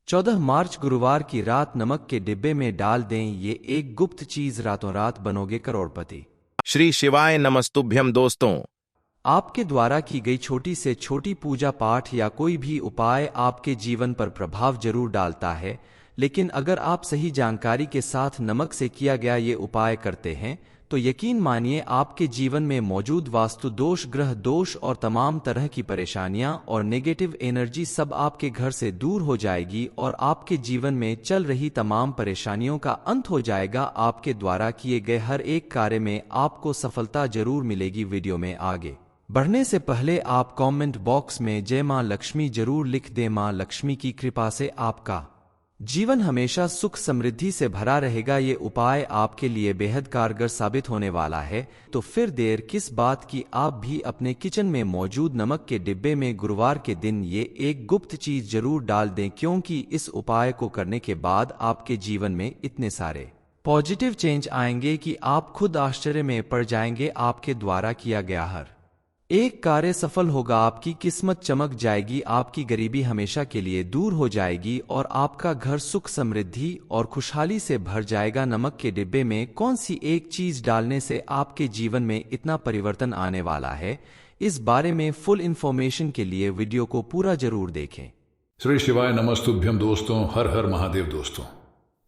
14 मार्च गुरुवार की रात नमक के डिब्बे में डाल दें ये एक गुप्त चीज, रातों रात बनोगे करोड़पति। श्री शिवाय नमस्तुभ्यम दोस्तों। आपके द्वारा की गई छोटी से छोटी पूजा पाठ या कोई भी उपाय आपके जीवन पर प्रभाव जरूर डालता है, लेकिन अगर आप सही जानकारी के साथ नमक से किया गया ये उपाय करते हैं तो यकीन मानिए आपके जीवन में मौजूद वास्तु दोष, ग्रह दोष और तमाम तरह की परेशानियां और नेगेटिव एनर्जी सब आपके घर से दूर हो जाएगी और आपके जीवन में चल रही तमाम परेशानियों का अंत हो जाएगा। आपके द्वारा किए गए हर एक कार्य में आपको सफलता जरूर मिलेगी। वीडियो में आगे बढ़ने से पहले आप कमेंट बॉक्स में जय मां लक्ष्मी जरूर लिख दें। मां लक्ष्मी की कृपा से आपका जीवन हमेशा सुख समृद्धि से भरा रहेगा। ये उपाय आपके लिए बेहद कारगर साबित होने वाला है, तो फिर देर किस बात की, आप भी अपने किचन में मौजूद नमक के डिब्बे में गुरुवार के दिन ये एक गुप्त चीज जरूर डाल दें, क्योंकि इस उपाय को करने के बाद आपके जीवन में इतने सारे पॉजिटिव चेंज आएंगे कि आप खुद आश्चर्य में पड़ जाएंगे। आपके द्वारा किया गया हर एक कार्य सफल होगा, आपकी किस्मत चमक जाएगी, आपकी गरीबी हमेशा के लिए दूर हो जाएगी और आपका घर सुख समृद्धि और खुशहाली से भर जाएगा। नमक के डिब्बे में कौन सी एक चीज डालने से आपके जीवन में इतना परिवर्तन आने वाला है, इस बारे में फुल इंफॉर्मेशन के लिए वीडियो को पूरा जरूर देखें। श्री शिवाय नमस्तुभ्यम दोस्तों, हर हर महादेव दोस्तों।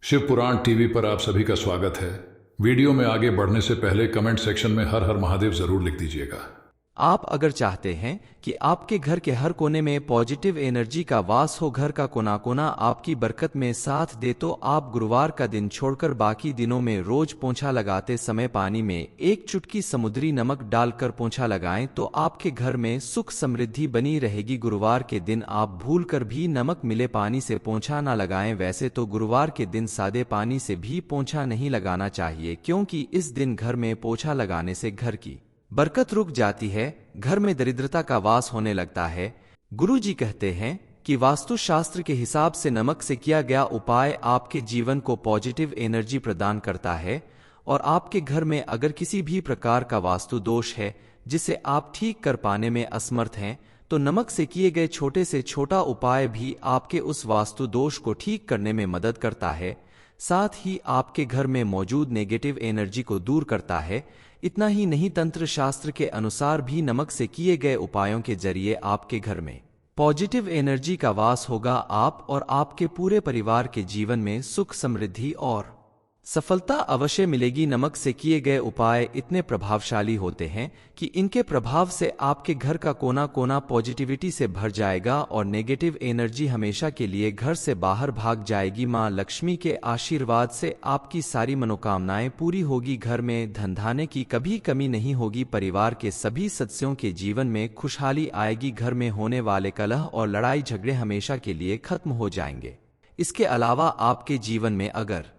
शिव पुराण टीवी पर आप सभी का स्वागत है। वीडियो में आगे बढ़ने से पहले कमेंट सेक्शन में हर हर महादेव जरूर लिख दीजिएगा। आप अगर चाहते हैं कि आपके घर के हर कोने में पॉजिटिव एनर्जी का वास हो, घर का कोना कोना आपकी बरकत में साथ दे, तो आप गुरुवार का दिन छोड़कर बाकी दिनों में रोज पोंछा लगाते समय पानी में एक चुटकी समुद्री नमक डालकर पोंछा लगाएं तो आपके घर में सुख समृद्धि बनी रहेगी। गुरुवार के दिन आप भूलकर भी नमक मिले पानी से पोंछा ना लगाएं। वैसे तो गुरुवार के दिन सादे पानी से भी पोंछा नहीं लगाना चाहिए, क्योंकि इस दिन घर में पोंछा लगाने से घर की बरकत रुक जाती है, घर में दरिद्रता का वास होने लगता है। गुरुजी कहते हैं कि वास्तुशास्त्र के हिसाब से नमक से किया गया उपाय आपके जीवन को पॉजिटिव एनर्जी प्रदान करता है और आपके घर में अगर किसी भी प्रकार का वास्तु दोष है जिसे आप ठीक कर पाने में असमर्थ हैं, तो नमक से किए गए छोटे से छोटा उपाय भी आपके उस वास्तु दोष को ठीक करने में मदद करता है, साथ ही आपके घर में मौजूद नेगेटिव एनर्जी को दूर करता है। इतना ही नहीं, तंत्र शास्त्र के अनुसार भी नमक से किए गए उपायों के जरिए आपके घर में पॉजिटिव एनर्जी का वास होगा। आप और आपके पूरे परिवार के जीवन में सुख समृद्धि और सफलता अवश्य मिलेगी। नमक से किए गए उपाय इतने प्रभावशाली होते हैं कि इनके प्रभाव से आपके घर का कोना कोना पॉजिटिविटी से भर जाएगा और नेगेटिव एनर्जी हमेशा के लिए घर से बाहर भाग जाएगी। मां लक्ष्मी के आशीर्वाद से आपकी सारी मनोकामनाएं पूरी होगी। घर में धन धान्य की कभी कमी नहीं होगी। परिवार के सभी सदस्यों के जीवन में खुशहाली आएगी। घर में होने वाले कलह और लड़ाई झगड़े हमेशा के लिए खत्म हो जाएंगे। इसके अलावा आपके जीवन में अगर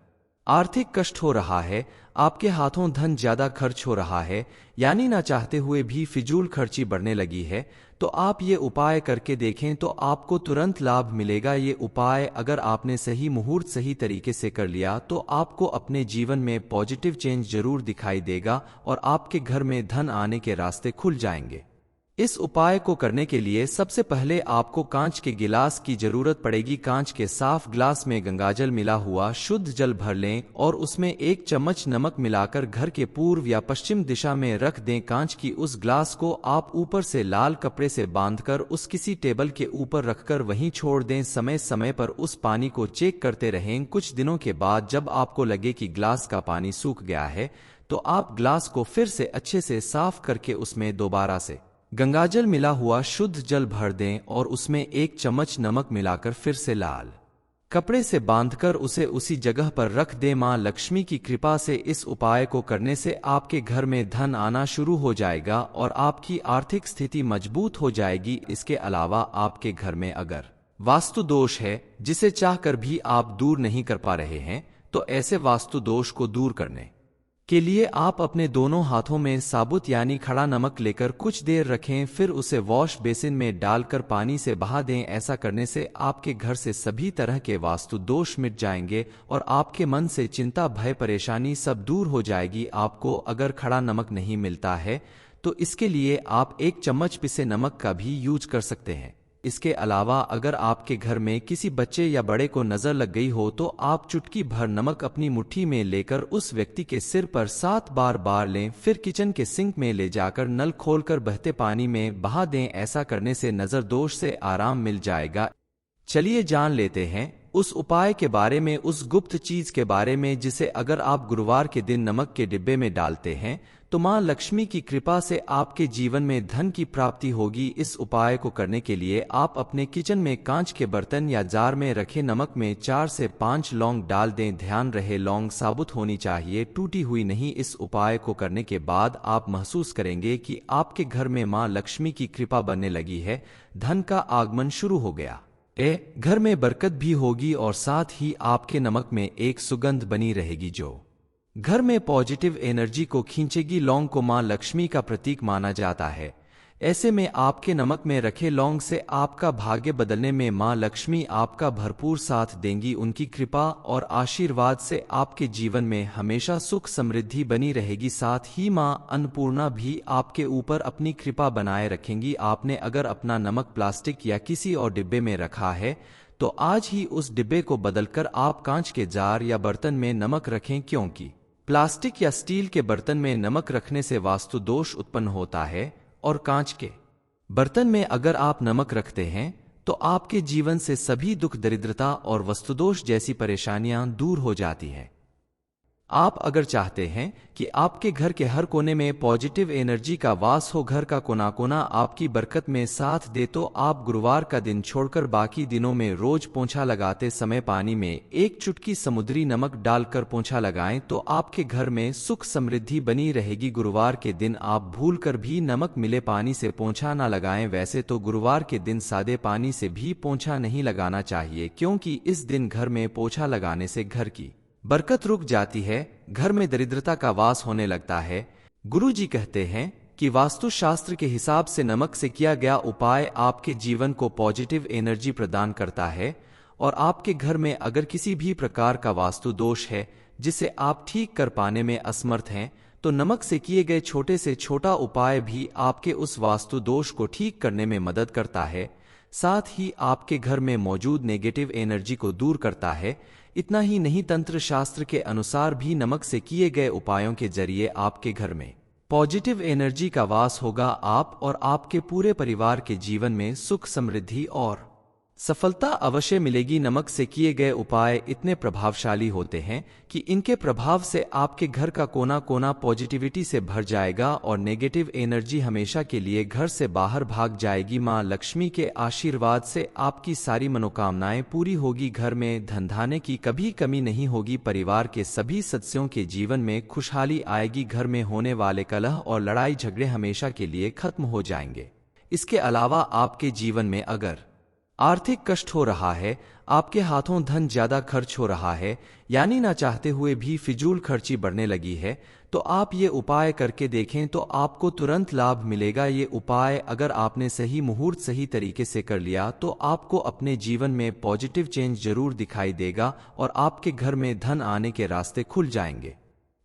आर्थिक कष्ट हो रहा है, आपके हाथों धन ज्यादा खर्च हो रहा है, यानी ना चाहते हुए भी फिजूल खर्ची बढ़ने लगी है, तो आप ये उपाय करके देखें तो आपको तुरंत लाभ मिलेगा। ये उपाय अगर आपने सही मुहूर्त सही तरीके से कर लिया तो आपको अपने जीवन में पॉजिटिव चेंज जरूर दिखाई देगा और आपके घर में धन आने के रास्ते खुल जाएंगे। इस उपाय को करने के लिए सबसे पहले आपको कांच के गिलास की जरूरत पड़ेगी। कांच के साफ ग्लास में गंगाजल मिला हुआ शुद्ध जल भर लें और उसमें 1 चम्मच नमक मिलाकर घर के पूर्व या पश्चिम दिशा में रख दें। कांच की उस ग्लास को आप ऊपर से लाल कपड़े से बांधकर उस किसी टेबल के ऊपर रखकर वहीं छोड़ दें। समय समय पर उस पानी को चेक करते रहें। कुछ दिनों के बाद जब आपको लगे कि ग्लास का पानी सूख गया है, तो आप ग्लास को फिर से अच्छे से साफ करके उसमें दोबारा से गंगाजल मिला हुआ शुद्ध जल भर दें और उसमें 1 चम्मच नमक मिलाकर फिर से लाल कपड़े से बांधकर उसे उसी जगह पर रख दें। मां लक्ष्मी की कृपा से इस उपाय को करने से आपके घर में धन आना शुरू हो जाएगा और आपकी आर्थिक स्थिति मजबूत हो जाएगी। इसके अलावा आपके घर में अगर वास्तु दोष है जिसे चाहकर भी आप दूर नहीं कर पा रहे हैं, तो ऐसे वास्तु दोष को दूर करने के लिए आप अपने दोनों हाथों में साबुत यानी खड़ा नमक लेकर कुछ देर रखें, फिर उसे वॉश बेसिन में डालकर पानी से बहा दें। ऐसा करने से आपके घर से सभी तरह के वास्तु दोष मिट जाएंगे और आपके मन से चिंता भय परेशानी सब दूर हो जाएगी। आपको अगर खड़ा नमक नहीं मिलता है तो इसके लिए आप 1 चम्मच पिसे नमक का भी यूज कर सकते हैं। इसके अलावा अगर आपके घर में किसी बच्चे या बड़े को नजर लग गई हो तो आप चुटकी भर नमक अपनी मुट्ठी में लेकर उस व्यक्ति के सिर पर 7 बार लें, फिर किचन के सिंक में ले जाकर नल खोलकर बहते पानी में बहा दें। ऐसा करने से नजर दोष से आराम मिल जाएगा। चलिए जान लेते हैं उस उपाय के बारे में, उस गुप्त चीज के बारे में जिसे अगर आप गुरुवार के दिन नमक के डिब्बे में डालते हैं तो मां लक्ष्मी की कृपा से आपके जीवन में धन की प्राप्ति होगी। इस उपाय को करने के लिए आप अपने किचन में कांच के बर्तन या जार में रखे नमक में 4 से 5 लौंग डाल दें। ध्यान रहे लौंग साबुत होनी चाहिए, टूटी हुई नहीं। इस उपाय को करने के बाद आप महसूस करेंगे कि आपके घर में मां लक्ष्मी की कृपा बनने लगी है, धन का आगमन शुरू हो गया। घर में बरकत भी होगी और साथ ही आपके नमक में एक सुगंध बनी रहेगी जो घर में पॉजिटिव एनर्जी को खींचेगी। लौंग को मां लक्ष्मी का प्रतीक माना जाता है। ऐसे में आपके नमक में रखे लौंग से आपका भाग्य बदलने में मां लक्ष्मी आपका भरपूर साथ देंगी। उनकी कृपा और आशीर्वाद से आपके जीवन में हमेशा सुख समृद्धि बनी रहेगी। साथ ही मां अन्नपूर्णा भी आपके ऊपर अपनी कृपा बनाए रखेंगी। आपने अगर अपना नमक प्लास्टिक या किसी और डिब्बे में रखा है तो आज ही उस डिब्बे को बदलकर आप कांच के जार या बर्तन में नमक रखें, क्योंकि प्लास्टिक या स्टील के बर्तन में नमक रखने से वास्तु दोष उत्पन्न होता है और कांच के बर्तन में अगर आप नमक रखते हैं तो आपके जीवन से सभी दुख, दरिद्रता और वस्तुदोष जैसी परेशानियां दूर हो जाती हैं। आप अगर चाहते हैं कि आपके घर के हर कोने में पॉजिटिव एनर्जी का वास हो, घर का कोना कोना आपकी बरकत में साथ दे, तो आप गुरुवार का दिन छोड़कर बाकी दिनों में रोज पोंछा लगाते समय पानी में एक चुटकी समुद्री नमक डालकर पोंछा लगाएं तो आपके घर में सुख समृद्धि बनी रहेगी। गुरुवार के दिन आप भूलकर भी नमक मिले पानी से पोंछा ना लगाएं। वैसे तो गुरुवार के दिन सादे पानी से भी पोंछा नहीं लगाना चाहिए, क्योंकि इस दिन घर में पोंछा लगाने से घर की बरकत रुक जाती है, घर में दरिद्रता का वास होने लगता है। गुरुजी कहते हैं कि वास्तु शास्त्र के हिसाब से नमक से किया गया उपाय आपके जीवन को पॉजिटिव एनर्जी प्रदान करता है और आपके घर में अगर किसी भी प्रकार का वास्तु दोष है जिसे आप ठीक कर पाने में असमर्थ हैं तो नमक से किए गए छोटे से छोटा उपाय भी आपके उस वास्तु दोष को ठीक करने में मदद करता है। साथ ही आपके घर में मौजूद नेगेटिव एनर्जी को दूर करता है। इतना ही नहीं, तंत्र शास्त्र के अनुसार भी नमक से किए गए उपायों के जरिए आपके घर में पॉजिटिव एनर्जी का वास होगा। आप और आपके पूरे परिवार के जीवन में सुख, समृद्धि और सफलता अवश्य मिलेगी। नमक से किए गए उपाय इतने प्रभावशाली होते हैं कि इनके प्रभाव से आपके घर का कोना कोना पॉजिटिविटी से भर जाएगा और नेगेटिव एनर्जी हमेशा के लिए घर से बाहर भाग जाएगी। मां लक्ष्मी के आशीर्वाद से आपकी सारी मनोकामनाएं पूरी होगी। घर में धन धान्य की कभी कमी नहीं होगी। परिवार के सभी सदस्यों के जीवन में खुशहाली आएगी। घर में होने वाले कलह और लड़ाई झगड़े हमेशा के लिए खत्म हो जाएंगे। इसके अलावा आपके जीवन में अगर आर्थिक कष्ट हो रहा है, आपके हाथों धन ज्यादा खर्च हो रहा है, यानी ना चाहते हुए भी फिजूल खर्ची बढ़ने लगी है, तो आप ये उपाय करके देखें तो आपको तुरंत लाभ मिलेगा। ये उपाय अगर आपने सही मुहूर्त सही तरीके से कर लिया तो आपको अपने जीवन में पॉजिटिव चेंज जरूर दिखाई देगा और आपके घर में धन आने के रास्ते खुल जाएंगे।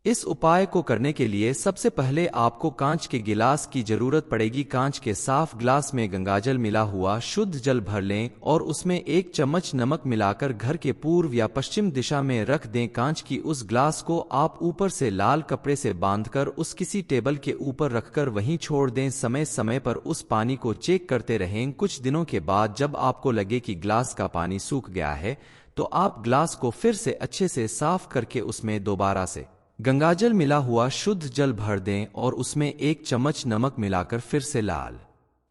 इस उपाय को करने के लिए सबसे पहले आपको कांच के गिलास की जरूरत पड़ेगी। कांच के साफ ग्लास में गंगाजल मिला हुआ शुद्ध जल भर लें और उसमें 1 चम्मच नमक मिलाकर घर के पूर्व या पश्चिम दिशा में रख दें। कांच की उस ग्लास को आप ऊपर से लाल कपड़े से बांधकर उस किसी टेबल के ऊपर रखकर वहीं छोड़ दें। समय समय पर उस पानी को चेक करते रहें। कुछ दिनों के बाद जब आपको लगे कि ग्लास का पानी सूख गया है तो आप ग्लास को फिर से अच्छे से साफ करके उसमें दोबारा से गंगाजल मिला हुआ शुद्ध जल भर दें और उसमें 1 चम्मच नमक मिलाकर फिर से लाल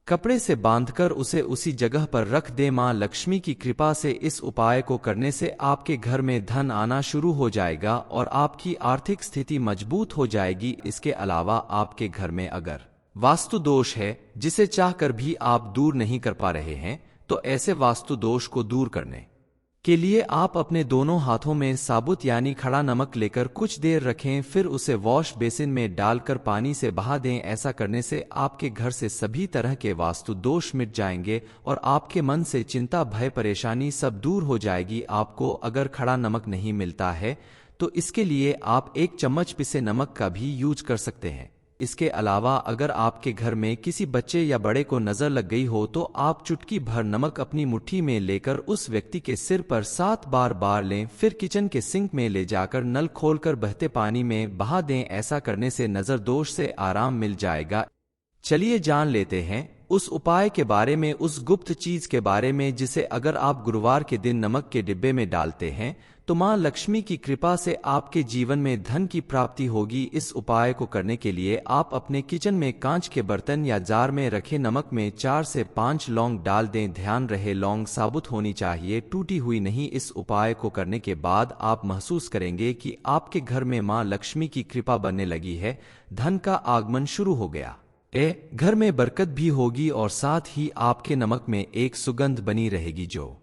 कपड़े से बांधकर उसे उसी जगह पर रख दें। मां लक्ष्मी की कृपा से इस उपाय को करने से आपके घर में धन आना शुरू हो जाएगा और आपकी आर्थिक स्थिति मजबूत हो जाएगी। इसके अलावा आपके घर में अगर वास्तु दोष है जिसे चाहकर भी आप दूर नहीं कर पा रहे हैं तो ऐसे वास्तु दोष को दूर करने के लिए आप अपने दोनों हाथों में साबुत यानी खड़ा नमक लेकर कुछ देर रखें, फिर उसे वॉश बेसिन में डालकर पानी से बहा दें। ऐसा करने से आपके घर से सभी तरह के वास्तु दोष मिट जाएंगे और आपके मन से चिंता, भय, परेशानी सब दूर हो जाएगी। आपको अगर खड़ा नमक नहीं मिलता है तो इसके लिए आप 1 चम्मच पिसे नमक का भी यूज कर सकते हैं। इसके अलावा अगर आपके घर में किसी बच्चे या बड़े को नजर लग गई हो तो आप चुटकी भर नमक अपनी मुट्ठी में लेकर उस व्यक्ति के सिर पर 7 बार लें, फिर किचन के सिंक में ले जाकर नल खोलकर बहते पानी में बहा दें। ऐसा करने से नजर दोष से आराम मिल जाएगा। चलिए जान लेते हैं उस उपाय के बारे में, उस गुप्त चीज के बारे में जिसे अगर आप गुरुवार के दिन नमक के डिब्बे में डालते हैं तो मां लक्ष्मी की कृपा से आपके जीवन में धन की प्राप्ति होगी। इस उपाय को करने के लिए आप अपने किचन में कांच के बर्तन या जार में रखे नमक में 4 से 5 लौंग डाल दें। ध्यान रहे लौंग साबुत होनी चाहिए, टूटी हुई नहीं। इस उपाय को करने के बाद आप महसूस करेंगे कि आपके घर में मां लक्ष्मी की कृपा बनने लगी है, धन का आगमन शुरू हो गया। घर में बरकत भी होगी और साथ ही आपके नमक में एक सुगंध बनी रहेगी जो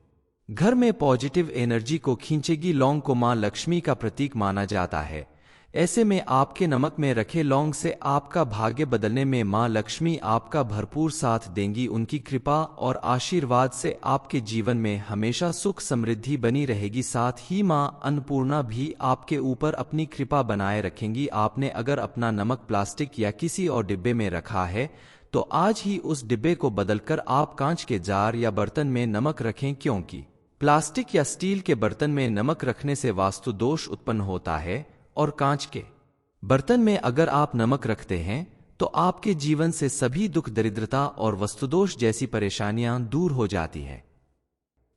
घर में पॉजिटिव एनर्जी को खींचेगी। लौंग को मां लक्ष्मी का प्रतीक माना जाता है। ऐसे में आपके नमक में रखे लौंग से आपका भाग्य बदलने में मां लक्ष्मी आपका भरपूर साथ देंगी। उनकी कृपा और आशीर्वाद से आपके जीवन में हमेशा सुख समृद्धि बनी रहेगी। साथ ही मां अन्नपूर्णा भी आपके ऊपर अपनी कृपा बनाए रखेंगी। आपने अगर अपना नमक प्लास्टिक या किसी और डिब्बे में रखा है तो आज ही उस डिब्बे को बदलकर आप कांच के जार या बर्तन में नमक रखें, क्योंकि प्लास्टिक या स्टील के बर्तन में नमक रखने से वास्तु दोष उत्पन्न होता है और कांच के बर्तन में अगर आप नमक रखते हैं तो आपके जीवन से सभी दुख, दरिद्रता और वस्तुदोष जैसी परेशानियां दूर हो जाती हैं।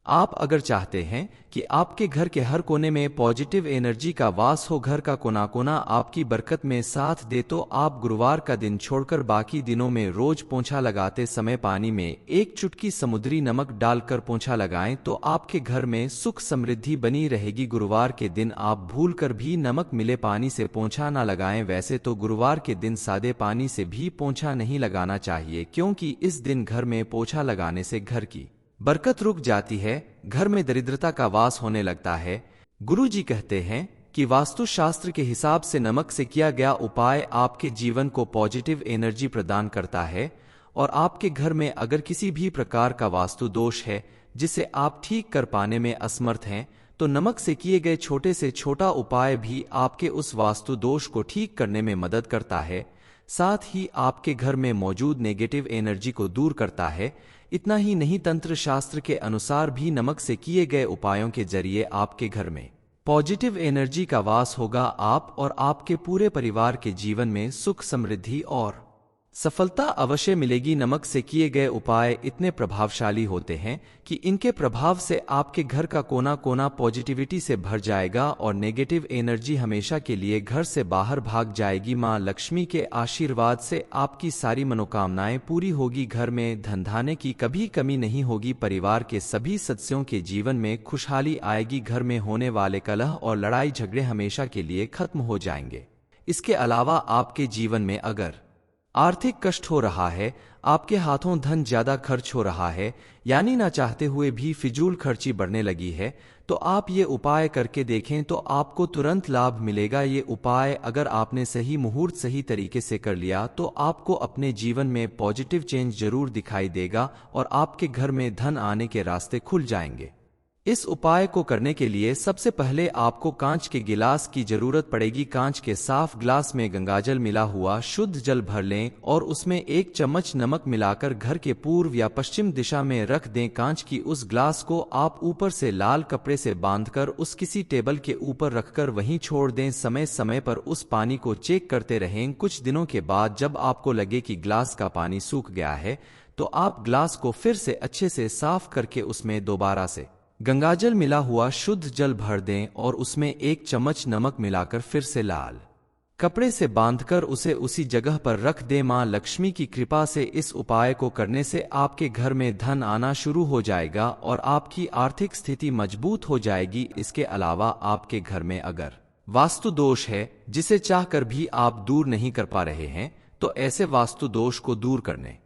आप अगर चाहते हैं कि आपके घर के हर कोने में पॉजिटिव एनर्जी का वास हो, घर का कोना कोना आपकी बरकत में साथ दे, तो आप गुरुवार का दिन छोड़कर बाकी दिनों में रोज पोंछा लगाते समय पानी में 1 चुटकी समुद्री नमक डालकर पोंछा लगाएं तो आपके घर में सुख समृद्धि बनी रहेगी। गुरुवार के दिन आप भूलकर भी नमक मिले पानी से पोंछा न लगाएं। वैसे तो गुरुवार के दिन सादे पानी से भी पोंछा नहीं लगाना चाहिए, क्योंकि इस दिन घर में पोंछा लगाने से घर की बरकत रुक जाती है, घर में दरिद्रता का वास होने लगता है। गुरुजी कहते हैं कि वास्तुशास्त्र के हिसाब से नमक से किया गया उपाय आपके जीवन को पॉजिटिव एनर्जी प्रदान करता है और आपके घर में अगर किसी भी प्रकार का वास्तु दोष है जिसे आप ठीक कर पाने में असमर्थ हैं तो नमक से किए गए छोटे से छोटा उपाय भी आपके उस वास्तु दोष को ठीक करने में मदद करता है। साथ ही आपके घर में मौजूद नेगेटिव एनर्जी को दूर करता है। इतना ही नहीं, तंत्र शास्त्र के अनुसार भी नमक से किए गए उपायों के जरिए आपके घर में पॉजिटिव एनर्जी का वास होगा। आप और आपके पूरे परिवार के जीवन में सुख, समृद्धि और सफलता अवश्य मिलेगी। नमक से किए गए उपाय इतने प्रभावशाली होते हैं कि इनके प्रभाव से आपके घर का कोना कोना पॉजिटिविटी से भर जाएगा और नेगेटिव एनर्जी हमेशा के लिए घर से बाहर भाग जाएगी। मां लक्ष्मी के आशीर्वाद से आपकी सारी मनोकामनाएं पूरी होगी। घर में धन-धान्य की कभी कमी नहीं होगी। परिवार के सभी सदस्यों के जीवन में खुशहाली आएगी। घर में होने वाले कलह और लड़ाई झगड़े हमेशा के लिए खत्म हो जाएंगे। इसके अलावा आपके जीवन में अगर आर्थिक कष्ट हो रहा है, आपके हाथों धन ज्यादा खर्च हो रहा है, यानी ना चाहते हुए भी फिजूल खर्ची बढ़ने लगी है, तो आप ये उपाय करके देखें तो आपको तुरंत लाभ मिलेगा। ये उपाय अगर आपने सही मुहूर्त, सही तरीके से कर लिया तो आपको अपने जीवन में पॉजिटिव चेंज जरूर दिखाई देगा और आपके घर में धन आने के रास्ते खुल जाएंगे। इस उपाय को करने के लिए सबसे पहले आपको कांच के गिलास की जरूरत पड़ेगी। कांच के साफ ग्लास में गंगाजल मिला हुआ शुद्ध जल भर लें और उसमें 1 चम्मच नमक मिलाकर घर के पूर्व या पश्चिम दिशा में रख दें। कांच की उस ग्लास को आप ऊपर से लाल कपड़े से बांधकर उस किसी टेबल के ऊपर रखकर वहीं छोड़ दें। समय समय पर उस पानी को चेक करते रहें। कुछ दिनों के बाद जब आपको लगे कि ग्लास का पानी सूख गया है तो आप ग्लास को फिर से अच्छे से साफ करके उसमें दोबारा से गंगाजल मिला हुआ शुद्ध जल भर दें और उसमें 1 चम्मच नमक मिलाकर फिर से लाल कपड़े से बांधकर उसे उसी जगह पर रख दें। मां लक्ष्मी की कृपा से इस उपाय को करने से आपके घर में धन आना शुरू हो जाएगा और आपकी आर्थिक स्थिति मजबूत हो जाएगी। इसके अलावा आपके घर में अगर वास्तु दोष है जिसे चाहकर भी आप दूर नहीं कर पा रहे हैं तो ऐसे वास्तु दोष को दूर करने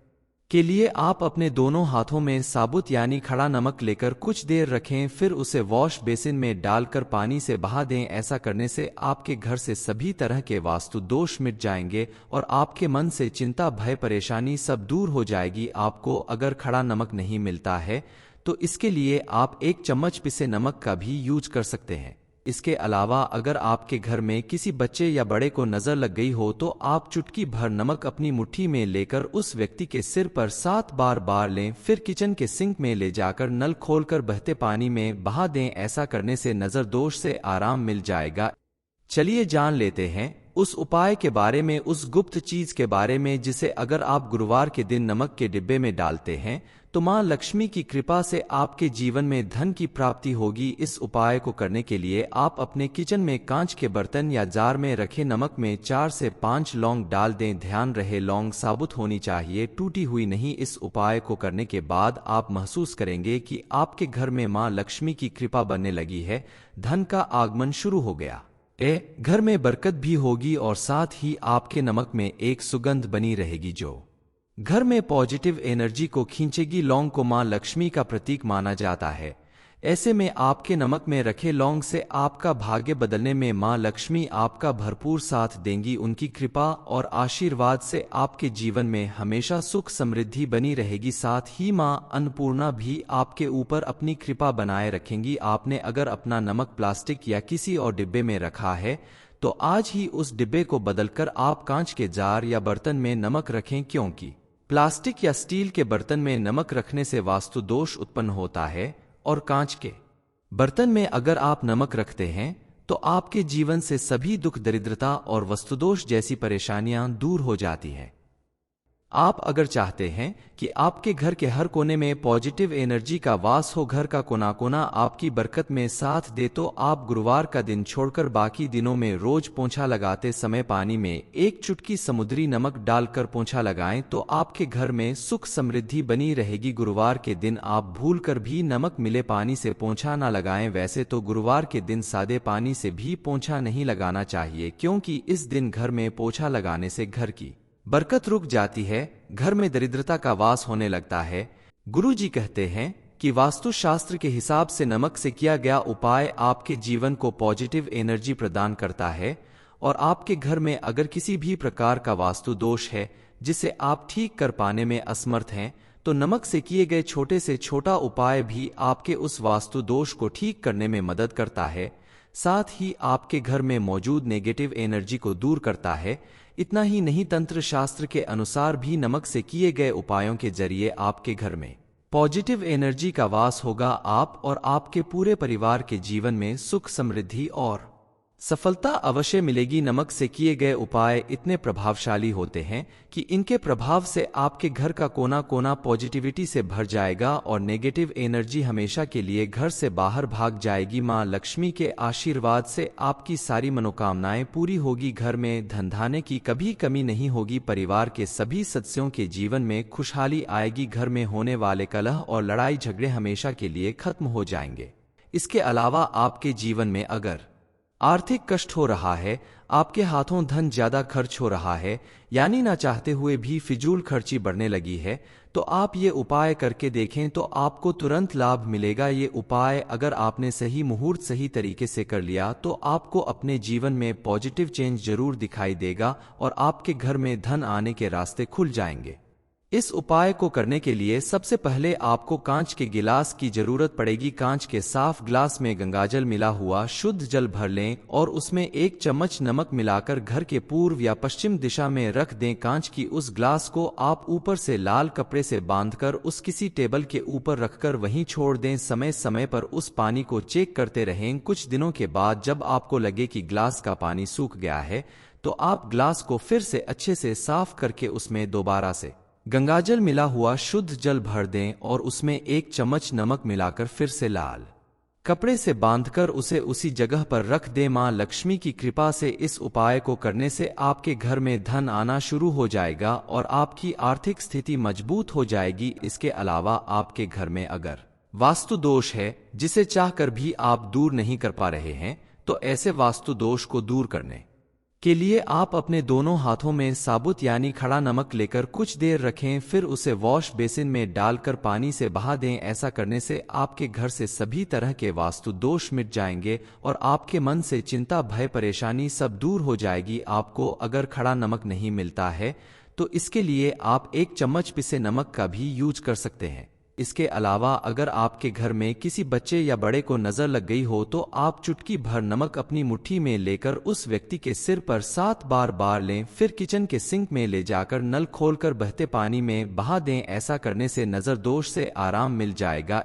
के लिए आप अपने दोनों हाथों में साबुत यानी खड़ा नमक लेकर कुछ देर रखें, फिर उसे वॉश बेसिन में डालकर पानी से बहा दें। ऐसा करने से आपके घर से सभी तरह के वास्तु दोष मिट जाएंगे और आपके मन से चिंता, भय, परेशानी सब दूर हो जाएगी। आपको अगर खड़ा नमक नहीं मिलता है तो इसके लिए आप 1 चम्मच पिसे नमक का भी यूज कर सकते हैं। इसके अलावा अगर आपके घर में किसी बच्चे या बड़े को नजर लग गई हो तो आप चुटकी भर नमक अपनी मुट्ठी में लेकर उस व्यक्ति के सिर पर 7 बार लें, फिर किचन के सिंक में ले जाकर नल खोलकर बहते पानी में बहा दें। ऐसा करने से नजर दोष से आराम मिल जाएगा। चलिए जान लेते हैं उस उपाय के बारे में, उस गुप्त चीज के बारे में जिसे अगर आप गुरुवार के दिन नमक के डिब्बे में डालते हैं तो मां लक्ष्मी की कृपा से आपके जीवन में धन की प्राप्ति होगी। इस उपाय को करने के लिए आप अपने किचन में कांच के बर्तन या जार में रखे नमक में 4 से 5 लौंग डाल दें। ध्यान रहे लौंग साबुत होनी चाहिए, टूटी हुई नहीं। इस उपाय को करने के बाद आप महसूस करेंगे कि आपके घर में मां लक्ष्मी की कृपा बनने लगी है, धन का आगमन शुरू हो गया। घर में बरकत भी होगी और साथ ही आपके नमक में एक सुगंध बनी रहेगी जो घर में पॉजिटिव एनर्जी को खींचेगी। लौंग को मां लक्ष्मी का प्रतीक माना जाता है, ऐसे में आपके नमक में रखे लौंग से आपका भाग्य बदलने में मां लक्ष्मी आपका भरपूर साथ देंगी। उनकी कृपा और आशीर्वाद से आपके जीवन में हमेशा सुख समृद्धि बनी रहेगी। साथ ही मां अन्नपूर्णा भी आपके ऊपर अपनी कृपा बनाए रखेंगी। आपने अगर अपना नमक प्लास्टिक या किसी और डिब्बे में रखा है तो आज ही उस डिब्बे को बदलकर आप कांच के जार या बर्तन में नमक रखें, क्योंकि प्लास्टिक या स्टील के बर्तन में नमक रखने से वास्तु दोष उत्पन्न होता है और कांच के बर्तन में अगर आप नमक रखते हैं तो आपके जीवन से सभी दुख, दरिद्रता और वस्तुदोष जैसी परेशानियां दूर हो जाती हैं। आप अगर चाहते हैं कि आपके घर के हर कोने में पॉजिटिव एनर्जी का वास हो, घर का कोना कोना आपकी बरकत में साथ दे, तो आप गुरुवार का दिन छोड़कर बाकी दिनों में रोज पोंछा लगाते समय पानी में 1 चुटकी समुद्री नमक डालकर पोंछा लगाएं तो आपके घर में सुख समृद्धि बनी रहेगी। गुरुवार के दिन आप भूलकर भी नमक मिले पानी से पोंछा ना लगाएं। वैसे तो गुरुवार के दिन सादे पानी से भी पोंछा नहीं लगाना चाहिए, क्योंकि इस दिन घर में पोंछा लगाने से घर की बरकत रुक जाती है, घर में दरिद्रता का वास होने लगता है। गुरुजी कहते हैं कि वास्तुशास्त्र के हिसाब से नमक से किया गया उपाय आपके जीवन को पॉजिटिव एनर्जी प्रदान करता है और आपके घर में अगर किसी भी प्रकार का वास्तु दोष है जिसे आप ठीक कर पाने में असमर्थ हैं तो नमक से किए गए छोटे से छोटा उपाय भी आपके उस वास्तु दोष को ठीक करने में मदद करता है, साथ ही आपके घर में मौजूद नेगेटिव एनर्जी को दूर करता है। इतना ही नहीं, तंत्र शास्त्र के अनुसार भी नमक से किए गए उपायों के जरिए आपके घर में पॉजिटिव एनर्जी का वास होगा। आप और आपके पूरे परिवार के जीवन में सुख, समृद्धि और सफलता अवश्य मिलेगी। नमक से किए गए उपाय इतने प्रभावशाली होते हैं कि इनके प्रभाव से आपके घर का कोना कोना पॉजिटिविटी से भर जाएगा और नेगेटिव एनर्जी हमेशा के लिए घर से बाहर भाग जाएगी। मां लक्ष्मी के आशीर्वाद से आपकी सारी मनोकामनाएं पूरी होगी। घर में धन-धान्य की कभी कमी नहीं होगी। परिवार के सभी सदस्यों के जीवन में खुशहाली आएगी। घर में होने वाले कलह और लड़ाई झगड़े हमेशा के लिए खत्म हो जाएंगे। इसके अलावा आपके जीवन में अगर आर्थिक कष्ट हो रहा है, आपके हाथों धन ज्यादा खर्च हो रहा है, यानी ना चाहते हुए भी फिजूल खर्ची बढ़ने लगी है, तो आप ये उपाय करके देखें तो आपको तुरंत लाभ मिलेगा। ये उपाय अगर आपने सही मुहूर्त, सही तरीके से कर लिया तो आपको अपने जीवन में पॉजिटिव चेंज जरूर दिखाई देगा और आपके घर में धन आने के रास्ते खुल जाएंगे। इस उपाय को करने के लिए सबसे पहले आपको कांच के गिलास की जरूरत पड़ेगी। कांच के साफ ग्लास में गंगाजल मिला हुआ शुद्ध जल भर लें और उसमें 1 चम्मच नमक मिलाकर घर के पूर्व या पश्चिम दिशा में रख दें। कांच की उस ग्लास को आप ऊपर से लाल कपड़े से बांधकर उस किसी टेबल के ऊपर रखकर वहीं छोड़ दें। समय समय पर उस पानी को चेक करते रहें। कुछ दिनों के बाद जब आपको लगे कि ग्लास का पानी सूख गया है तो आप ग्लास को फिर से अच्छे से साफ करके उसमें दोबारा से गंगाजल मिला हुआ शुद्ध जल भर दें और उसमें 1 चम्मच नमक मिलाकर फिर से लाल कपड़े से बांधकर उसे उसी जगह पर रख दें। मां लक्ष्मी की कृपा से इस उपाय को करने से आपके घर में धन आना शुरू हो जाएगा और आपकी आर्थिक स्थिति मजबूत हो जाएगी। इसके अलावा आपके घर में अगर वास्तु दोष है जिसे चाहकर भी आप दूर नहीं कर पा रहे हैं तो ऐसे वास्तु दोष को दूर करने के लिए आप अपने दोनों हाथों में साबुत यानी खड़ा नमक लेकर कुछ देर रखें, फिर उसे वॉश बेसिन में डालकर पानी से बहा दें। ऐसा करने से आपके घर से सभी तरह के वास्तु दोष मिट जाएंगे और आपके मन से चिंता, भय, परेशानी सब दूर हो जाएगी। आपको अगर खड़ा नमक नहीं मिलता है तो इसके लिए आप 1 चम्मच पिसे नमक का भी यूज कर सकते हैं। इसके अलावा अगर आपके घर में किसी बच्चे या बड़े को नजर लग गई हो तो आप चुटकी भर नमक अपनी मुट्ठी में लेकर उस व्यक्ति के सिर पर 7 बार लें, फिर किचन के सिंक में ले जाकर नल खोलकर बहते पानी में बहा दें। ऐसा करने से नजर दोष से आराम मिल जाएगा।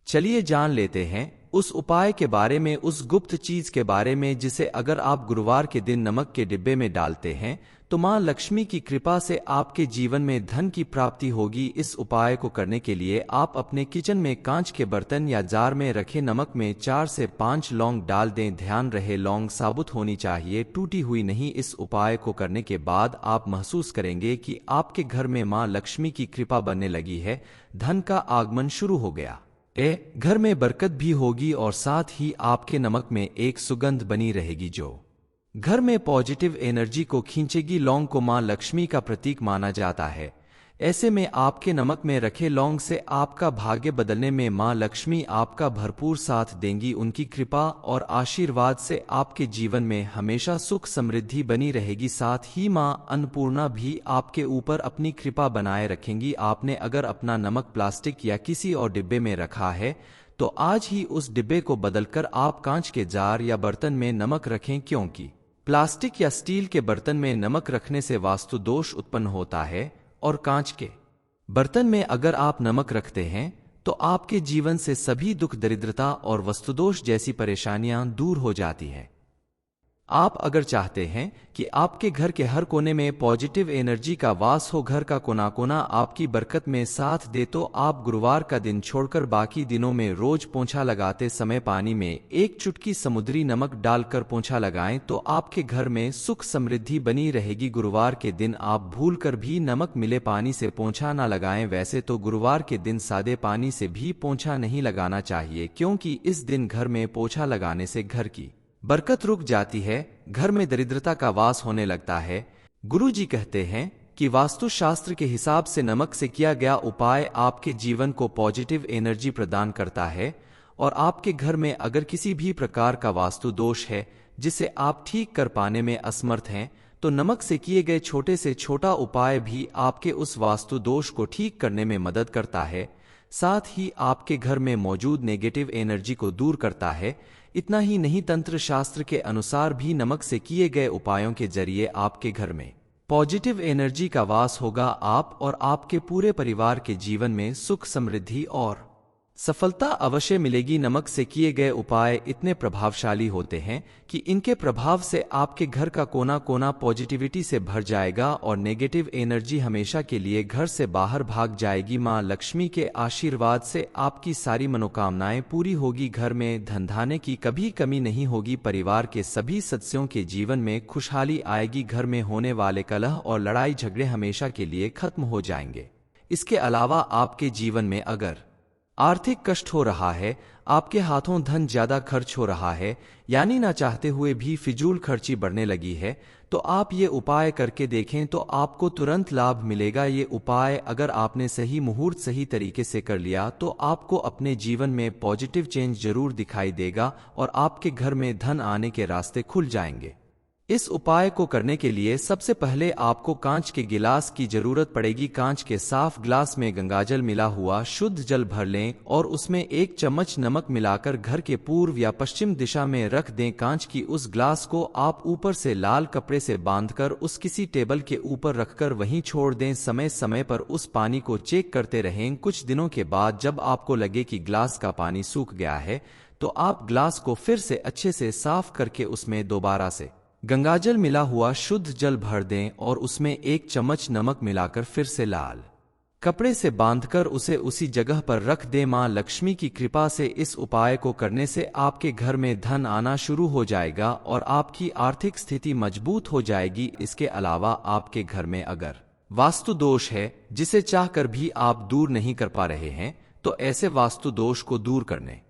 चलिए जान लेते हैं उस उपाय के बारे में, उस गुप्त चीज के बारे में जिसे अगर आप गुरुवार के दिन नमक के डिब्बे में डालते हैं तो मां लक्ष्मी की कृपा से आपके जीवन में धन की प्राप्ति होगी। इस उपाय को करने के लिए आप अपने किचन में कांच के बर्तन या जार में रखे नमक में 4 से 5 लौंग डाल दें। ध्यान रहे लौंग साबुत होनी चाहिए, टूटी हुई नहीं। इस उपाय को करने के बाद आप महसूस करेंगे कि आपके घर में मां लक्ष्मी की कृपा बनने लगी है, धन का आगमन शुरू हो गया। घर में बरकत भी होगी और साथ ही आपके नमक में एक सुगंध बनी रहेगी जो घर में पॉजिटिव एनर्जी को खींचेगी। लौंग को मां लक्ष्मी का प्रतीक माना जाता है, ऐसे में आपके नमक में रखे लौंग से आपका भाग्य बदलने में मां लक्ष्मी आपका भरपूर साथ देंगी। उनकी कृपा और आशीर्वाद से आपके जीवन में हमेशा सुख समृद्धि बनी रहेगी। साथ ही मां अन्नपूर्णा भी आपके ऊपर अपनी कृपा बनाए रखेंगी। आपने अगर अपना नमक प्लास्टिक या किसी और डिब्बे में रखा है तो आज ही उस डिब्बे को बदलकर आप कांच के जार या बर्तन में नमक रखें, क्योंकि प्लास्टिक या स्टील के बर्तन में नमक रखने से वास्तु दोष उत्पन्न होता है और कांच के बर्तन में अगर आप नमक रखते हैं तो आपके जीवन से सभी दुख, दरिद्रता और वस्तुदोष जैसी परेशानियां दूर हो जाती हैं। आप अगर चाहते हैं कि आपके घर के हर कोने में पॉजिटिव एनर्जी का वास हो, घर का कोना कोना आपकी बरकत में साथ दे, तो आप गुरुवार का दिन छोड़कर बाकी दिनों में रोज पोंछा लगाते समय पानी में 1 चुटकी समुद्री नमक डालकर पोंछा लगाएं तो आपके घर में सुख समृद्धि बनी रहेगी। गुरुवार के दिन आप भूलकर भी नमक मिले पानी से पोंछा ना लगाएं। वैसे तो गुरुवार के दिन सादे पानी से भी पोंछा नहीं लगाना चाहिए, क्योंकि इस दिन घर में पोंछा लगाने से घर की बरकत रुक जाती है, घर में दरिद्रता का वास होने लगता है। गुरुजी कहते हैं कि वास्तुशास्त्र के हिसाब से नमक से किया गया उपाय आपके जीवन को पॉजिटिव एनर्जी प्रदान करता है और आपके घर में अगर किसी भी प्रकार का वास्तु दोष है जिसे आप ठीक कर पाने में असमर्थ हैं तो नमक से किए गए छोटे से छोटा उपाय भी आपके उस वास्तु दोष को ठीक करने में मदद करता है, साथ ही आपके घर में मौजूद नेगेटिव एनर्जी को दूर करता है। इतना ही नहीं, तंत्र शास्त्र के अनुसार भी नमक से किए गए उपायों के जरिए आपके घर में पॉजिटिव एनर्जी का वास होगा। आप और आपके पूरे परिवार के जीवन में सुख समृद्धि और सफलता अवश्य मिलेगी। नमक से किए गए उपाय इतने प्रभावशाली होते हैं कि इनके प्रभाव से आपके घर का कोना कोना पॉजिटिविटी से भर जाएगा और नेगेटिव एनर्जी हमेशा के लिए घर से बाहर भाग जाएगी। मां लक्ष्मी के आशीर्वाद से आपकी सारी मनोकामनाएं पूरी होगी। घर में धनधान्य की कभी कमी नहीं होगी। परिवार के सभी सदस्यों के जीवन में खुशहाली आएगी। घर में होने वाले कलह और लड़ाई झगड़े हमेशा के लिए खत्म हो जाएंगे। इसके अलावा आपके जीवन में अगर आर्थिक कष्ट हो रहा है, आपके हाथों धन ज्यादा खर्च हो रहा है, यानी ना चाहते हुए भी फिजूल खर्ची बढ़ने लगी है, तो आप ये उपाय करके देखें तो आपको तुरंत लाभ मिलेगा। ये उपाय अगर आपने सही मुहूर्त सही तरीके से कर लिया तो आपको अपने जीवन में पॉजिटिव चेंज जरूर दिखाई देगा और आपके घर में धन आने के रास्ते खुल जाएंगे। इस उपाय को करने के लिए सबसे पहले आपको कांच के गिलास की जरूरत पड़ेगी। कांच के साफ ग्लास में गंगाजल मिला हुआ शुद्ध जल भर लें और उसमें 1 चम्मच नमक मिलाकर घर के पूर्व या पश्चिम दिशा में रख दें। कांच की उस ग्लास को आप ऊपर से लाल कपड़े से बांधकर उस किसी टेबल के ऊपर रखकर वहीं छोड़ दें। समय समय पर उस पानी को चेक करते रहें। कुछ दिनों के बाद जब आपको लगे कि ग्लास का पानी सूख गया है तो आप ग्लास को फिर से अच्छे से साफ करके उसमें दोबारा से गंगाजल मिला हुआ शुद्ध जल भर दें और उसमें 1 चम्मच नमक मिलाकर फिर से लाल कपड़े से बांधकर उसे उसी जगह पर रख दें। मां लक्ष्मी की कृपा से इस उपाय को करने से आपके घर में धन आना शुरू हो जाएगा और आपकी आर्थिक स्थिति मजबूत हो जाएगी। इसके अलावा आपके घर में अगर वास्तु दोष है जिसे चाहकर भी आप दूर नहीं कर पा रहे हैं तो ऐसे वास्तु दोष को दूर करने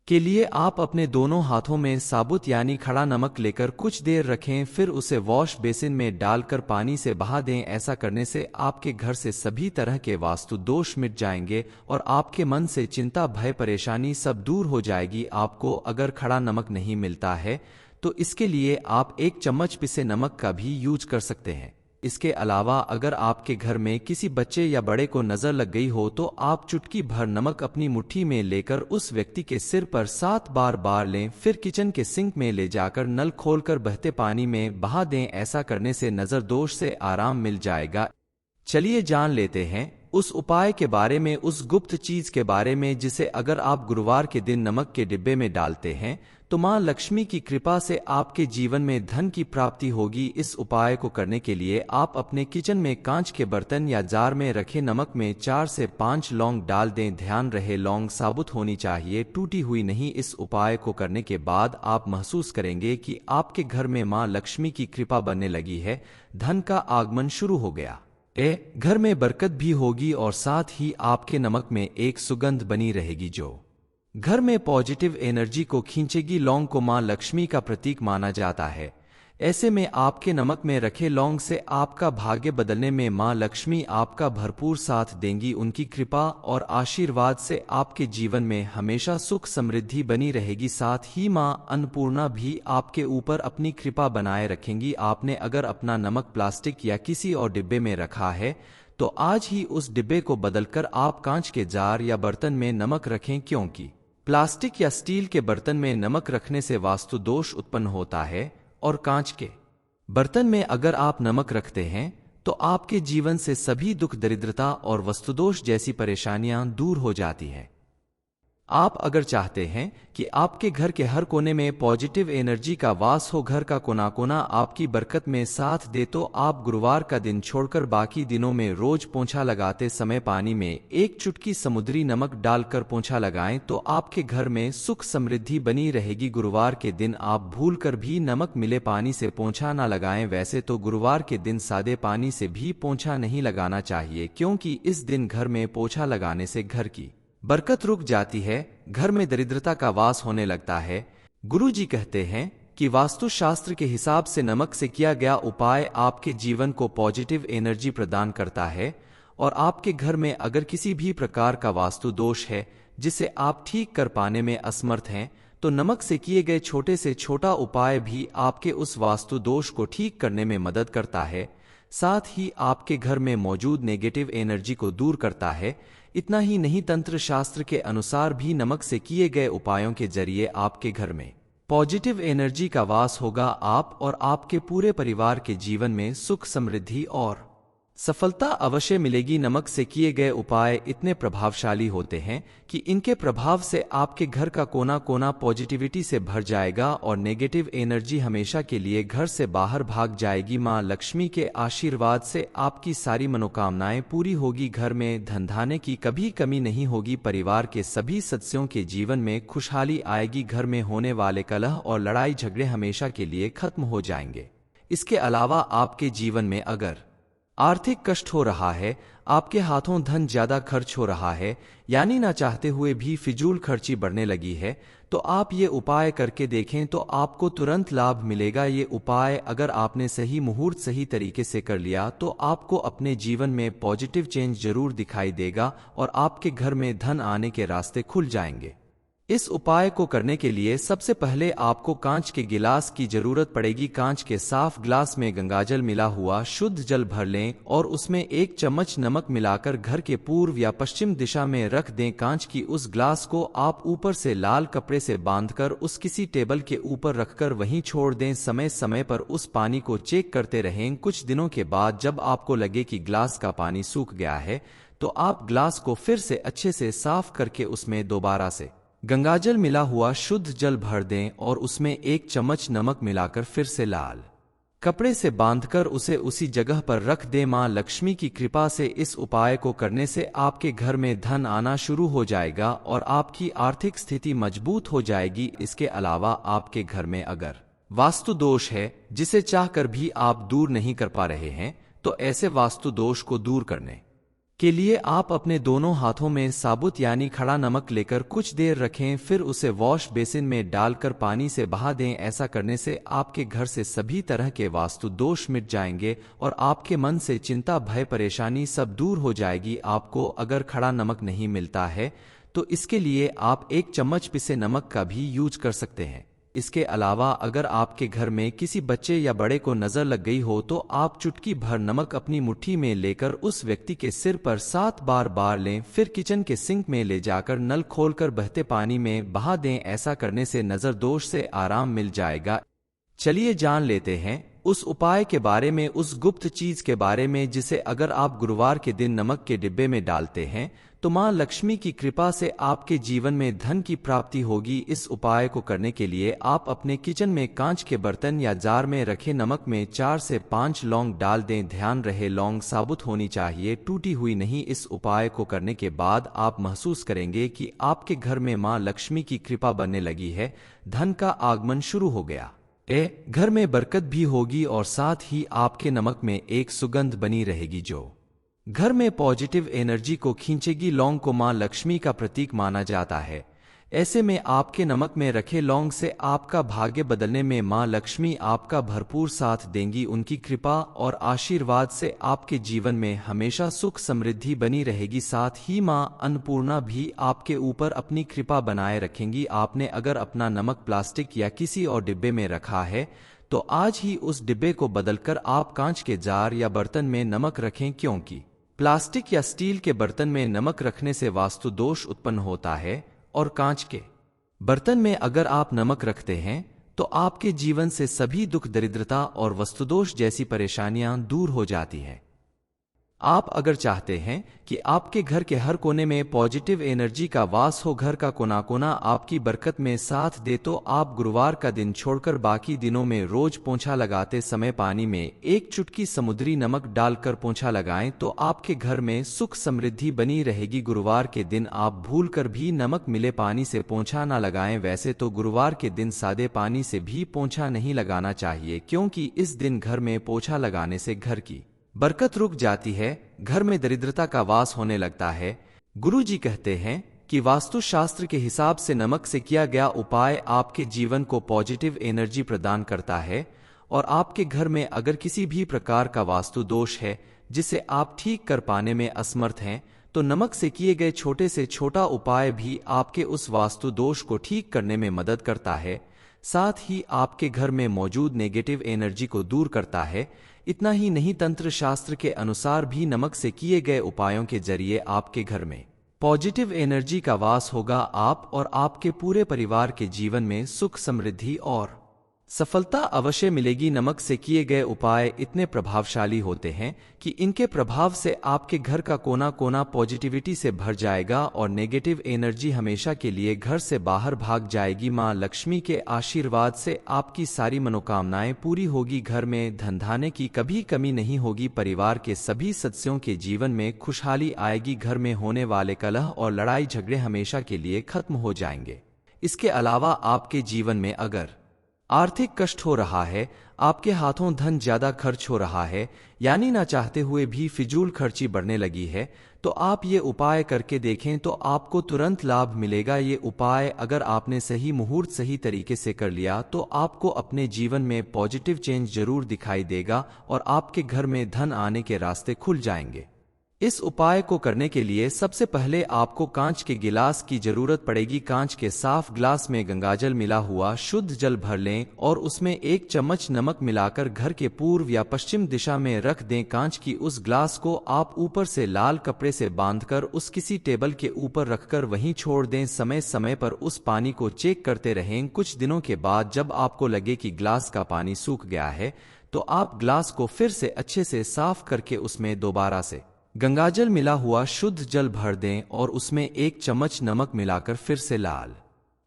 के लिए आप अपने दोनों हाथों में साबुत यानी खड़ा नमक लेकर कुछ देर रखें, फिर उसे वॉश बेसिन में डालकर पानी से बहा दें। ऐसा करने से आपके घर से सभी तरह के वास्तु दोष मिट जाएंगे और आपके मन से चिंता भय परेशानी सब दूर हो जाएगी। आपको अगर खड़ा नमक नहीं मिलता है तो इसके लिए आप 1 चम्मच पिसे नमक का भी यूज कर सकते हैं। इसके अलावा अगर आपके घर में किसी बच्चे या बड़े को नजर लग गई हो तो आप चुटकी भर नमक अपनी मुट्ठी में लेकर उस व्यक्ति के सिर पर 7 बार लें, फिर किचन के सिंक में ले जाकर नल खोलकर बहते पानी में बहा दें। ऐसा करने से नजर दोष से आराम मिल जाएगा। चलिए जान लेते हैं उस उपाय के बारे में, उस गुप्त चीज के बारे में जिसे अगर आप गुरुवार के दिन नमक के डिब्बे में डालते हैं तो मां लक्ष्मी की कृपा से आपके जीवन में धन की प्राप्ति होगी। इस उपाय को करने के लिए आप अपने किचन में कांच के बर्तन या जार में रखे नमक में 4 से 5 लौंग डाल दें। ध्यान रहे लौंग साबुत होनी चाहिए, टूटी हुई नहीं। इस उपाय को करने के बाद आप महसूस करेंगे कि आपके घर में मां लक्ष्मी की कृपा बनने लगी है, धन का आगमन शुरू हो गया। घर में बरकत भी होगी और साथ ही आपके नमक में एक सुगंध बनी रहेगी जो घर में पॉजिटिव एनर्जी को खींचेगी। लौंग को मां लक्ष्मी का प्रतीक माना जाता है, ऐसे में आपके नमक में रखे लौंग से आपका भाग्य बदलने में मां लक्ष्मी आपका भरपूर साथ देंगी। उनकी कृपा और आशीर्वाद से आपके जीवन में हमेशा सुख समृद्धि बनी रहेगी। साथ ही मां अन्नपूर्णा भी आपके ऊपर अपनी कृपा बनाए रखेंगी। आपने अगर अपना नमक प्लास्टिक या किसी और डिब्बे में रखा है तो आज ही उस डिब्बे को बदलकर आप कांच के जार या बर्तन में नमक रखें, क्योंकि प्लास्टिक या स्टील के बर्तन में नमक रखने से वास्तु दोष उत्पन्न होता है और कांच के बर्तन में अगर आप नमक रखते हैं तो आपके जीवन से सभी दुख, दरिद्रता और वस्तुदोष जैसी परेशानियां दूर हो जाती हैं। आप अगर चाहते हैं कि आपके घर के हर कोने में पॉजिटिव एनर्जी का वास हो, घर का कोना कोना आपकी बरकत में साथ दे, तो आप गुरुवार का दिन छोड़कर बाकी दिनों में रोज पोंछा लगाते समय पानी में 1 चुटकी समुद्री नमक डालकर पोंछा लगाएं तो आपके घर में सुख समृद्धि बनी रहेगी। गुरुवार के दिन आप भूलकर भी नमक मिले पानी से पोंछा ना लगाएं। वैसे तो गुरुवार के दिन सादे पानी से भी पोंछा नहीं लगाना चाहिए, क्योंकि इस दिन घर में पोंछा लगाने से घर की बरकत रुक जाती है, घर में दरिद्रता का वास होने लगता है। गुरुजी कहते हैं कि वास्तुशास्त्र के हिसाब से नमक से किया गया उपाय आपके जीवन को पॉजिटिव एनर्जी प्रदान करता है और आपके घर में अगर किसी भी प्रकार का वास्तु दोष है जिसे आप ठीक कर पाने में असमर्थ हैं तो नमक से किए गए छोटे से छोटा उपाय भी आपके उस वास्तु दोष को ठीक करने में मदद करता है, साथ ही आपके घर में मौजूद नेगेटिव एनर्जी को दूर करता है। इतना ही नहीं, तंत्र शास्त्र के अनुसार भी नमक से किए गए उपायों के जरिए आपके घर में पॉजिटिव एनर्जी का वास होगा। आप और आपके पूरे परिवार के जीवन में सुख समृद्धि और सफलता अवश्य मिलेगी। नमक से किए गए उपाय इतने प्रभावशाली होते हैं कि इनके प्रभाव से आपके घर का कोना कोना पॉजिटिविटी से भर जाएगा और नेगेटिव एनर्जी हमेशा के लिए घर से बाहर भाग जाएगी। मां लक्ष्मी के आशीर्वाद से आपकी सारी मनोकामनाएं पूरी होगी। घर में धनधान्य की कभी कमी नहीं होगी। परिवार के सभी सदस्यों के जीवन में खुशहाली आएगी। घर में होने वाले कलह और लड़ाई झगड़े हमेशा के लिए खत्म हो जाएंगे। इसके अलावा आपके जीवन में अगर आर्थिक कष्ट हो रहा है, आपके हाथों धन ज्यादा खर्च हो रहा है, यानी ना चाहते हुए भी फिजूल खर्ची बढ़ने लगी है, तो आप ये उपाय करके देखें तो आपको तुरंत लाभ मिलेगा। ये उपाय अगर आपने सही मुहूर्त सही तरीके से कर लिया तो आपको अपने जीवन में पॉजिटिव चेंज जरूर दिखाई देगा और आपके घर में धन आने के रास्ते खुल जाएंगे। इस उपाय को करने के लिए सबसे पहले आपको कांच के गिलास की जरूरत पड़ेगी। कांच के साफ ग्लास में गंगाजल मिला हुआ शुद्ध जल भर लें और उसमें 1 चम्मच नमक मिलाकर घर के पूर्व या पश्चिम दिशा में रख दें। कांच की उस ग्लास को आप ऊपर से लाल कपड़े से बांधकर उस किसी टेबल के ऊपर रखकर वहीं छोड़ दें। समय समय पर उस पानी को चेक करते रहें। कुछ दिनों के बाद जब आपको लगे कि ग्लास का पानी सूख गया है तो आप ग्लास को फिर से अच्छे से साफ करके उसमें दोबारा से गंगाजल मिला हुआ शुद्ध जल भर दें और उसमें 1 चम्मच नमक मिलाकर फिर से लाल कपड़े से बांधकर उसे उसी जगह पर रख दें। मां लक्ष्मी की कृपा से इस उपाय को करने से आपके घर में धन आना शुरू हो जाएगा और आपकी आर्थिक स्थिति मजबूत हो जाएगी। इसके अलावा आपके घर में अगर वास्तु दोष है जिसे चाहकर भी आप दूर नहीं कर पा रहे हैं तो ऐसे वास्तु दोष को दूर करने के लिए आप अपने दोनों हाथों में साबुत यानी खड़ा नमक लेकर कुछ देर रखें, फिर उसे वॉश बेसिन में डालकर पानी से बहा दें। ऐसा करने से आपके घर से सभी तरह के वास्तु दोष मिट जाएंगे और आपके मन से चिंता, भय, परेशानी सब दूर हो जाएगी। आपको अगर खड़ा नमक नहीं मिलता है तो इसके लिए आप 1 चम्मच पिसे नमक का भी यूज कर सकते हैं। इसके अलावा अगर आपके घर में किसी बच्चे या बड़े को नजर लग गई हो तो आप चुटकी भर नमक अपनी मुट्ठी में लेकर उस व्यक्ति के सिर पर 7 बार लें, फिर किचन के सिंक में ले जाकर नल खोलकर बहते पानी में बहा दें। ऐसा करने से नजर दोष से आराम मिल जाएगा। चलिए जान लेते हैं उस उपाय के बारे में, उस गुप्त चीज के बारे में जिसे अगर आप गुरुवार के दिन नमक के डिब्बे में डालते हैं तो मां लक्ष्मी की कृपा से आपके जीवन में धन की प्राप्ति होगी। इस उपाय को करने के लिए आप अपने किचन में कांच के बर्तन या जार में रखे नमक में 4 से 5 लौंग डाल दें। ध्यान रहे लौंग साबुत होनी चाहिए, टूटी हुई नहीं। इस उपाय को करने के बाद आप महसूस करेंगे कि आपके घर में मां लक्ष्मी की कृपा बनने लगी है, धन का आगमन शुरू हो गया। घर में बरकत भी होगी और साथ ही आपके नमक में एक सुगंध बनी रहेगी जो घर में पॉजिटिव एनर्जी को खींचेगी। लौंग को मां लक्ष्मी का प्रतीक माना जाता है। ऐसे में आपके नमक में रखे लौंग से आपका भाग्य बदलने में मां लक्ष्मी आपका भरपूर साथ देंगी। उनकी कृपा और आशीर्वाद से आपके जीवन में हमेशा सुख समृद्धि बनी रहेगी। साथ ही मां अन्नपूर्णा भी आपके ऊपर अपनी कृपा बनाए रखेंगी। आपने अगर अपना नमक प्लास्टिक या किसी और डिब्बे में रखा है तो आज ही उस डिब्बे को बदलकर आप कांच के जार या बर्तन में नमक रखें, क्योंकि प्लास्टिक या स्टील के बर्तन में नमक रखने से वास्तु दोष उत्पन्न होता है और कांच के बर्तन में अगर आप नमक रखते हैं तो आपके जीवन से सभी दुख, दरिद्रता और वस्तुदोष जैसी परेशानियां दूर हो जाती हैं। आप अगर चाहते हैं कि आपके घर के हर कोने में पॉजिटिव एनर्जी का वास हो, घर का कोना कोना आपकी बरकत में साथ दे, तो आप गुरुवार का दिन छोड़कर बाकी दिनों में रोज पोंछा लगाते समय पानी में एक चुटकी समुद्री नमक डालकर पोंछा लगाएं तो आपके घर में सुख समृद्धि बनी रहेगी। गुरुवार के दिन आप भूलकर भी नमक मिले पानी से पोंछा ना लगाएं। वैसे तो गुरुवार के दिन सादे पानी से भी पोंछा नहीं लगाना चाहिए, क्योंकि इस दिन घर में पोंछा लगाने से घर की बरकत रुक जाती है, घर में दरिद्रता का वास होने लगता है। गुरुजी कहते हैं कि वास्तु शास्त्र के हिसाब से नमक से किया गया उपाय आपके जीवन को पॉजिटिव एनर्जी प्रदान करता है और आपके घर में अगर किसी भी प्रकार का वास्तु दोष है जिसे आप ठीक कर पाने में असमर्थ हैं तो नमक से किए गए छोटे से छोटा उपाय भी आपके उस वास्तु दोष को ठीक करने में मदद करता है, साथ ही आपके घर में मौजूद नेगेटिव एनर्जी को दूर करता है। इतना ही नहीं, तंत्र शास्त्र के अनुसार भी नमक से किए गए उपायों के जरिए आपके घर में पॉजिटिव एनर्जी का वास होगा। आप और आपके पूरे परिवार के जीवन में सुख, समृद्धि और सफलता अवश्य मिलेगी। नमक से किए गए उपाय इतने प्रभावशाली होते हैं कि इनके प्रभाव से आपके घर का कोना कोना पॉजिटिविटी से भर जाएगा और नेगेटिव एनर्जी हमेशा के लिए घर से बाहर भाग जाएगी। मां लक्ष्मी के आशीर्वाद से आपकी सारी मनोकामनाएं पूरी होगी। घर में धन धान्य की कभी कमी नहीं होगी। परिवार के सभी सदस्यों के जीवन में खुशहाली आएगी। घर में होने वाले कलह और लड़ाई झगड़े हमेशा के लिए खत्म हो जाएंगे। इसके अलावा आपके जीवन में अगर आर्थिक कष्ट हो रहा है, आपके हाथों धन ज्यादा खर्च हो रहा है, यानी ना चाहते हुए भी फिजूल खर्ची बढ़ने लगी है, तो आप ये उपाय करके देखें तो आपको तुरंत लाभ मिलेगा। ये उपाय अगर आपने सही मुहूर्त सही तरीके से कर लिया तो आपको अपने जीवन में पॉजिटिव चेंज जरूर दिखाई देगा और आपके घर में धन आने के रास्ते खुल जाएंगे। इस उपाय को करने के लिए सबसे पहले आपको कांच के गिलास की जरूरत पड़ेगी। कांच के साफ ग्लास में गंगाजल मिला हुआ शुद्ध जल भर लें और उसमें 1 चम्मच नमक मिलाकर घर के पूर्व या पश्चिम दिशा में रख दें। कांच की उस ग्लास को आप ऊपर से लाल कपड़े से बांधकर उस किसी टेबल के ऊपर रखकर वहीं छोड़ दें। समय समय पर उस पानी को चेक करते रहें। कुछ दिनों के बाद जब आपको लगे कि ग्लास का पानी सूख गया है तो आप ग्लास को फिर से अच्छे से साफ करके उसमें दोबारा से गंगाजल मिला हुआ शुद्ध जल भर दें और उसमें 1 चम्मच नमक मिलाकर फिर से लाल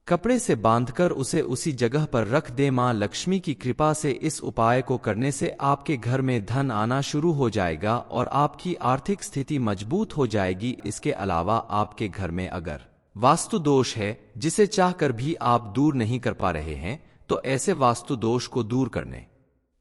कपड़े से बांधकर उसे उसी जगह पर रख दें। मां लक्ष्मी की कृपा से इस उपाय को करने से आपके घर में धन आना शुरू हो जाएगा और आपकी आर्थिक स्थिति मजबूत हो जाएगी। इसके अलावा आपके घर में अगर वास्तु दोष है जिसे चाहकर भी आप दूर नहीं कर पा रहे हैं तो ऐसे वास्तु दोष को दूर करने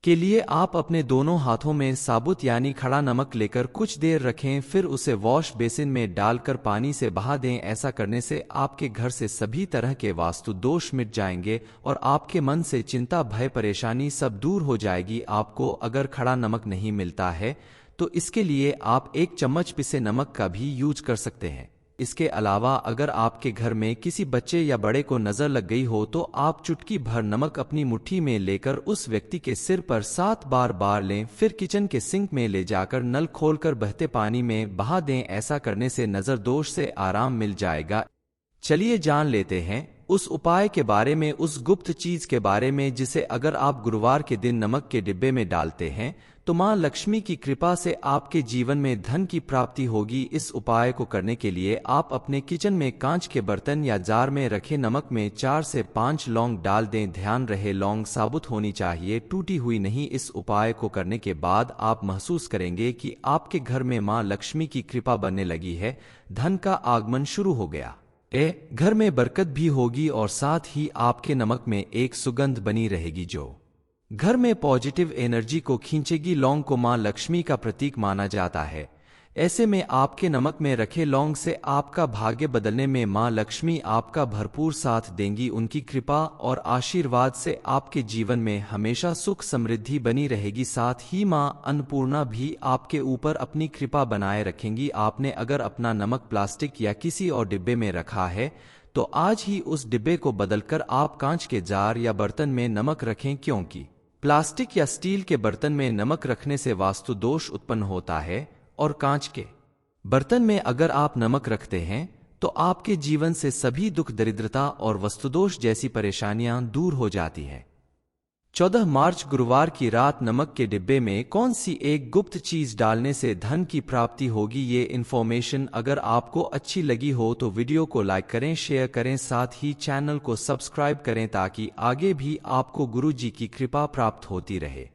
के लिए आप अपने दोनों हाथों में साबुत यानी खड़ा नमक लेकर कुछ देर रखें, फिर उसे वॉश बेसिन में डालकर पानी से बहा दें। ऐसा करने से आपके घर से सभी तरह के वास्तु दोष मिट जाएंगे और आपके मन से चिंता, भय, परेशानी सब दूर हो जाएगी। आपको अगर खड़ा नमक नहीं मिलता है तो इसके लिए आप 1 चम्मच पिसे नमक का भी यूज कर सकते हैं। इसके अलावा अगर आपके घर में किसी बच्चे या बड़े को नजर लग गई हो तो आप चुटकी भर नमक अपनी मुट्ठी में लेकर उस व्यक्ति के सिर पर 7 बार लें, फिर किचन के सिंक में ले जाकर नल खोलकर बहते पानी में बहा दें। ऐसा करने से नजर दोष से आराम मिल जाएगा। चलिए जान लेते हैं उस उपाय के बारे में, उस गुप्त चीज के बारे में जिसे अगर आप गुरुवार के दिन नमक के डिब्बे में डालते हैं तो मां लक्ष्मी की कृपा से आपके जीवन में धन की प्राप्ति होगी। इस उपाय को करने के लिए आप अपने किचन में कांच के बर्तन या जार में रखे नमक में 4 से 5 लौंग डाल दें। ध्यान रहे लौंग साबुत होनी चाहिए, टूटी हुई नहीं। इस उपाय को करने के बाद आप महसूस करेंगे कि आपके घर में मां लक्ष्मी की कृपा बनने लगी है, धन का आगमन शुरू हो गया। घर में बरकत भी होगी और साथ ही आपके नमक में एक सुगंध बनी रहेगी जो घर में पॉजिटिव एनर्जी को खींचेगी। लौंग को मां लक्ष्मी का प्रतीक माना जाता है, ऐसे में आपके नमक में रखे लौंग से आपका भाग्य बदलने में मां लक्ष्मी आपका भरपूर साथ देंगी। उनकी कृपा और आशीर्वाद से आपके जीवन में हमेशा सुख समृद्धि बनी रहेगी। साथ ही मां अन्नपूर्णा भी आपके ऊपर अपनी कृपा बनाए रखेंगी। आपने अगर अपना नमक प्लास्टिक या किसी और डिब्बे में रखा है तो आज ही उस डिब्बे को बदलकर आप कांच के जार या बर्तन में नमक रखें, क्योंकि प्लास्टिक या स्टील के बर्तन में नमक रखने से वास्तु दोष उत्पन्न होता है और कांच के बर्तन में अगर आप नमक रखते हैं तो आपके जीवन से सभी दुख, दरिद्रता और वस्तुदोष जैसी परेशानियां दूर हो जाती है। 14 मार्च गुरुवार की रात नमक के डिब्बे में कौन सी एक गुप्त चीज डालने से धन की प्राप्ति होगी, ये इन्फॉर्मेशन अगर आपको अच्छी लगी हो तो वीडियो को लाइक करें, शेयर करें, साथ ही चैनल को सब्सक्राइब करें ताकि आगे भी आपको गुरु जी की कृपा प्राप्त होती रहे।